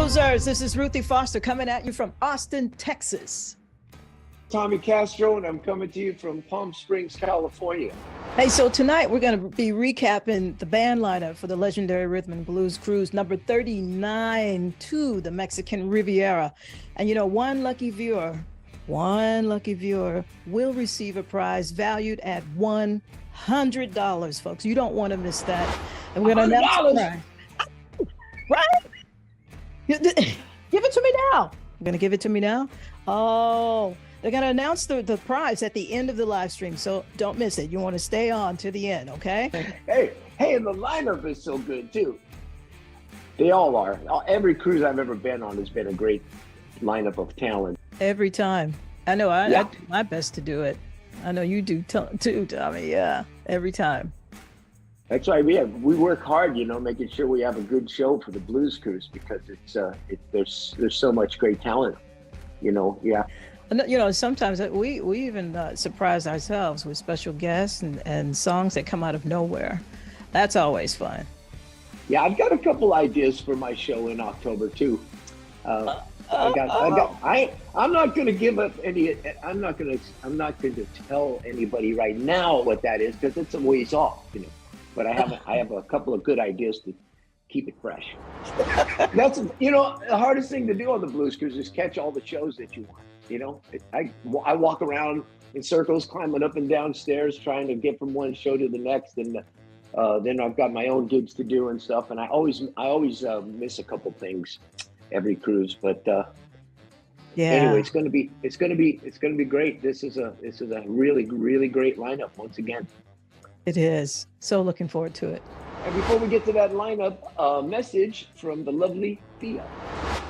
Cruisers, this is Ruthie Foster coming at you from Austin, Texas. Tommy Castro, and I'm coming to you from Palm Springs, California. Hey, so tonight we're going to be recapping the band lineup for the legendary Rhythm and Blues Cruise number 39 to the Mexican Riviera. And you know, one lucky viewer will receive a prize valued at $100, folks. You don't want to miss that. And we're going to announce the prize. Right? Give it to me now. You're going to give it to me now? Oh, they're going to announce the prize at the end of the live stream, so don't miss it. You want to stay on to the end, okay? Hey, and the lineup is so good, too. They all are. Every cruise I've ever been on has been a great lineup of talent. Every time. I know I do my best to do it. I know you do too, Tommy. Yeah, every time. That's right. We work hard, making sure we have a good show for the Blues Cruise because there's so much great talent, yeah. Sometimes we even surprise ourselves with special guests and songs that come out of nowhere. That's always fun. Yeah, I've got a couple ideas for my show in October too. I'm not going to give up any. I'm not going to tell anybody right now what that is because it's a ways off, But I have a couple of good ideas to keep it fresh. That's the hardest thing to do on the Blues Cruise is catch all the shows that you want. I walk around in circles, climbing up and down stairs, trying to get from one show to the next, and then I've got my own gigs to do and stuff. And I always miss a couple things every cruise. But anyway, it's gonna be great. This is a really really great lineup once again. It is. So looking forward to it. And before we get to that lineup, a message from the lovely Thea.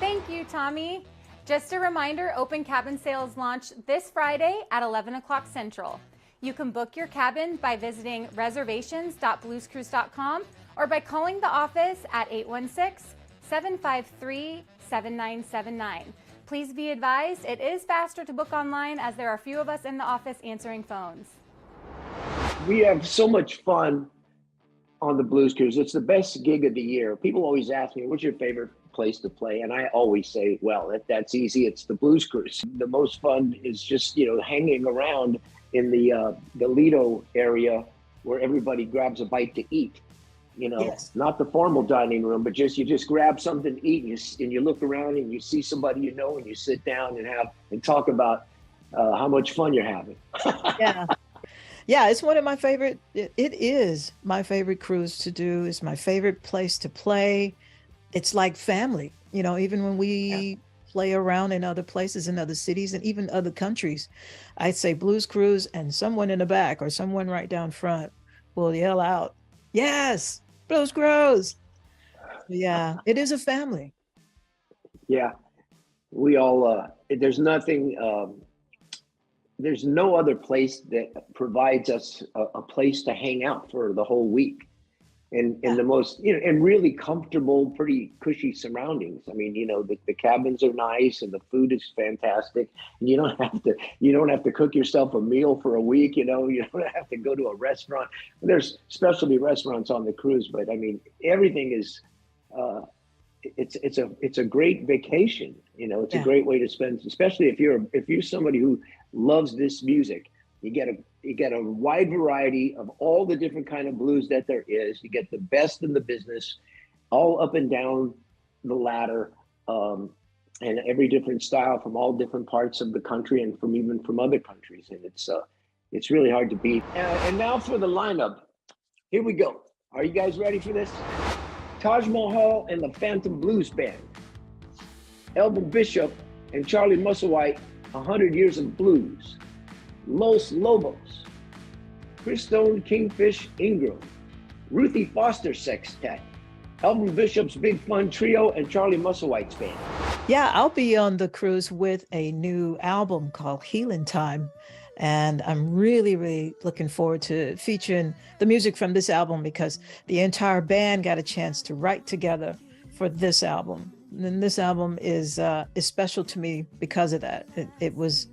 Thank you, Tommy. Just a reminder, open cabin sales launch this Friday at 11 o'clock Central. You can book your cabin by visiting reservations.bluescruise.com or by calling the office at 816-753-7979. Please be advised, it is faster to book online as there are few of us in the office answering phones. We have so much fun on the Blues Cruise. It's the best gig of the year. People always ask me, what's your favorite place to play? And I always say, well, that's easy. It's the Blues Cruise. The most fun is just, hanging around in the Lido area where everybody grabs a bite to eat. Yes. Not the formal dining room, but you just grab something to eat and you look around and you see somebody and you sit down and talk about how much fun you're having. Yeah. Yeah, it's one of my favorite. It is my favorite cruise to do. It's my favorite place to play. It's like family, even when we play around in other places, in other cities, and even other countries. I'd say Blues Cruise and someone in the back or someone right down front will yell out, yes, Blues Cruise. Yeah, it is a family. Yeah, we all, there's no other place that provides us a place to hang out for the whole week and the most, and really comfortable, pretty cushy surroundings. I mean, the cabins are nice and the food is fantastic. And you don't have to cook yourself a meal for a week. You don't have to go to a restaurant. There's specialty restaurants on the cruise, but I mean, everything is, it's a great vacation. It's a great way to spend, especially if you're somebody who loves this music. You get a wide variety of all the different kind of blues that there is. You get the best in the business, all up and down the ladder, and every different style from all different parts of the country and even from other countries. And it's really hard to beat. And now for the lineup. Here we go. Are you guys ready for this? Taj Mahal and the Phantom Blues Band. Elvin Bishop and Charlie Musselwhite, 100 Years of Blues. Los Lobos. Christone Kingfish Ingram. Ruthie Foster Sextet. Elvin Bishop's Big Fun Trio and Charlie Musselwhite's band. Yeah, I'll be on the cruise with a new album called Healing Time. And I'm really, really looking forward to featuring the music from this album because the entire band got a chance to write together for this album. And this album is special to me because of that. It was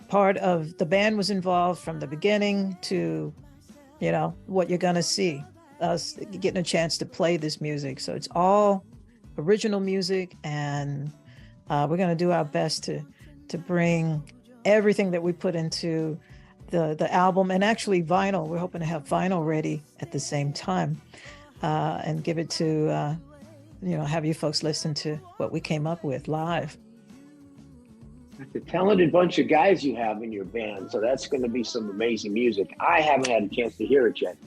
part of, the band was involved from the beginning to, what you're going to see, us getting a chance to play this music. So it's all original music, and we're going to do our best to bring everything that we put into the album, and actually vinyl. We're hoping to have vinyl ready at the same time, and give it to have you folks listen to what we came up with live. It's a talented bunch of guys you have in your band, so that's going to be some amazing music. I haven't had a chance to hear it yet.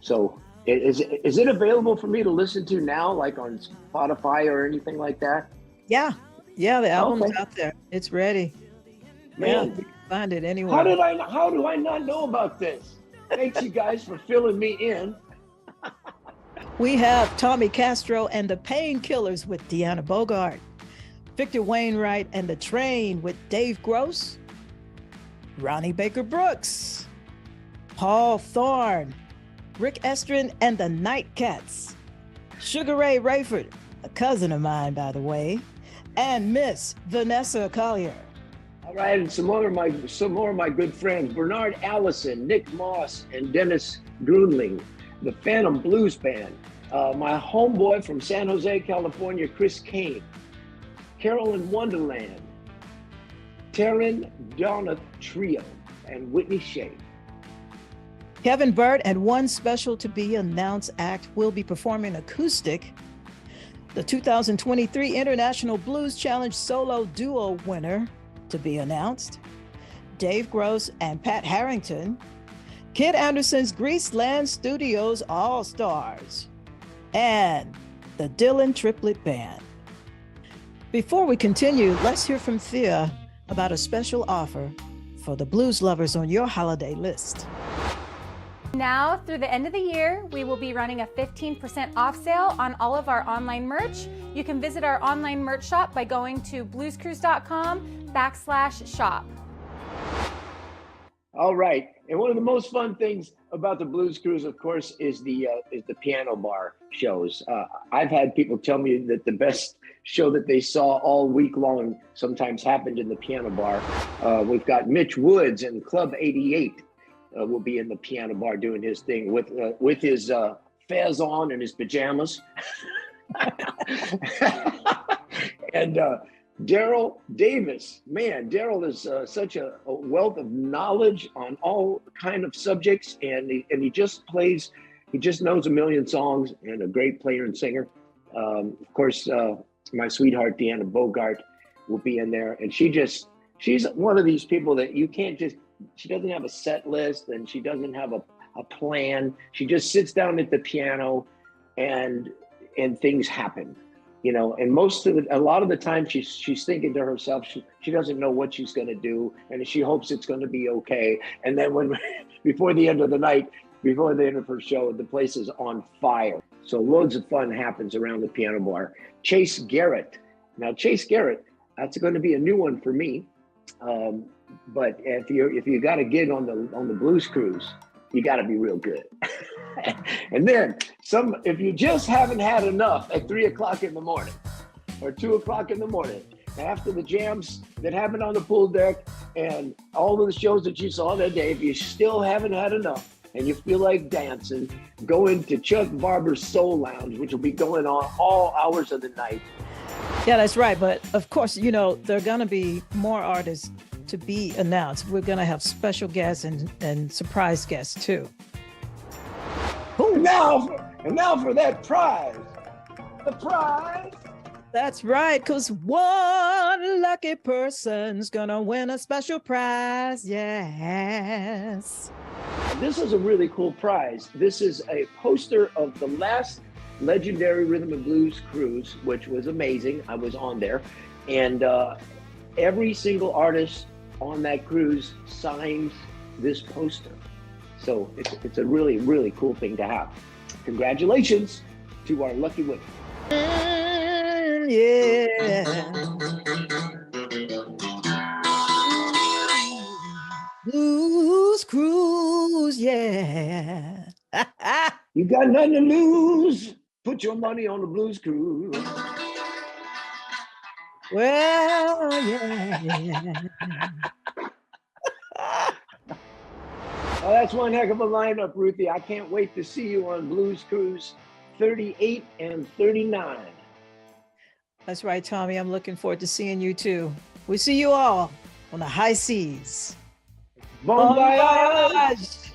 So is it available for me to listen to now, like on Spotify or anything like that? Yeah, the album's out there. It's ready. Man, yeah, you can find it anywhere. How do I not know about this? Thanks you guys for filling me in. We have Tommy Castro and the Painkillers with Deanna Bogart, Victor Wainwright and the Train with Dave Gross, Ronnie Baker Brooks, Paul Thorne, Rick Estrin and the Nightcats, Sugar Ray Rayford, a cousin of mine, by the way, and Miss Vanessa Collier. All right, and some more of my good friends, Bernard Allison, Nick Moss, and Dennis Grunling, the Phantom Blues Band, my homeboy from San Jose, California, Chris Kane, Carolyn Wonderland, Taryn Donna Trio, and Whitney Shea. Kevin Burt and one special to be announced act will be performing acoustic. The 2023 International Blues Challenge solo duo winner to be announced, Dave Gross and Pat Harrington, Kid Anderson's Greaseland Studios All-Stars, and the Dylan Triplet Band. Before we continue, let's hear from Thea about a special offer for the blues lovers on your holiday list. Now, through the end of the year, we will be running a 15% off sale on all of our online merch. You can visit our online merch shop by going to bluescruise.com/shop. All right, and one of the most fun things about the Blues Cruise, of course, is the piano bar shows. I've had people tell me that the best show that they saw all week long sometimes happened in the piano bar. We've got Mitch Woods and Club 88 will be in the piano bar doing his thing with his fez on and his pajamas. And Daryl Davis, man, Daryl is such a wealth of knowledge on all kind of subjects, and he just knows a million songs, and a great player and singer. Of course, my sweetheart Deanna Bogart will be in there, and she's one of these people that you can't just. She doesn't have a set list, and she doesn't have a plan. She just sits down at the piano, and things happen. And a lot of the time she's thinking to herself, she doesn't know what she's going to do, and she hopes it's going to be okay. And then before the end of the night, before the end of her show, the place is on fire. So loads of fun happens around the piano bar. Chase Garrett. Now Chase Garrett, that's going to be a new one for me. But if you got a gig on the Blues Cruise, you got to be real good. And then if you just haven't had enough at 3 o'clock in the morning or 2 o'clock in the morning, after the jams that happened on the pool deck and all of the shows that you saw that day, if you still haven't had enough and you feel like dancing, go into Chuck Barber's Soul Lounge, which will be going on all hours of the night. Yeah, that's right. But of course, there are going to be more artists to be announced. We're going to have special guests and surprise guests too. And now for that prize. The prize. That's right, because one lucky person's going to win a special prize. Yes. This is a really cool prize. This is a poster of the last legendary Rhythm and Blues cruise, which was amazing. I was on there. And every single artist on that cruise signs this poster. So it's a really, really cool thing to have. Congratulations to our lucky winner. Yeah. Blues Cruise, yeah. You got nothing to lose. Put your money on the Blues Cruise. Well, yeah. Oh, that's one heck of a lineup, Ruthie. I can't wait to see you on Blues Cruise 38 and 39. That's right, Tommy. I'm looking forward to seeing you too. We see you all on the high seas. Bon voyage!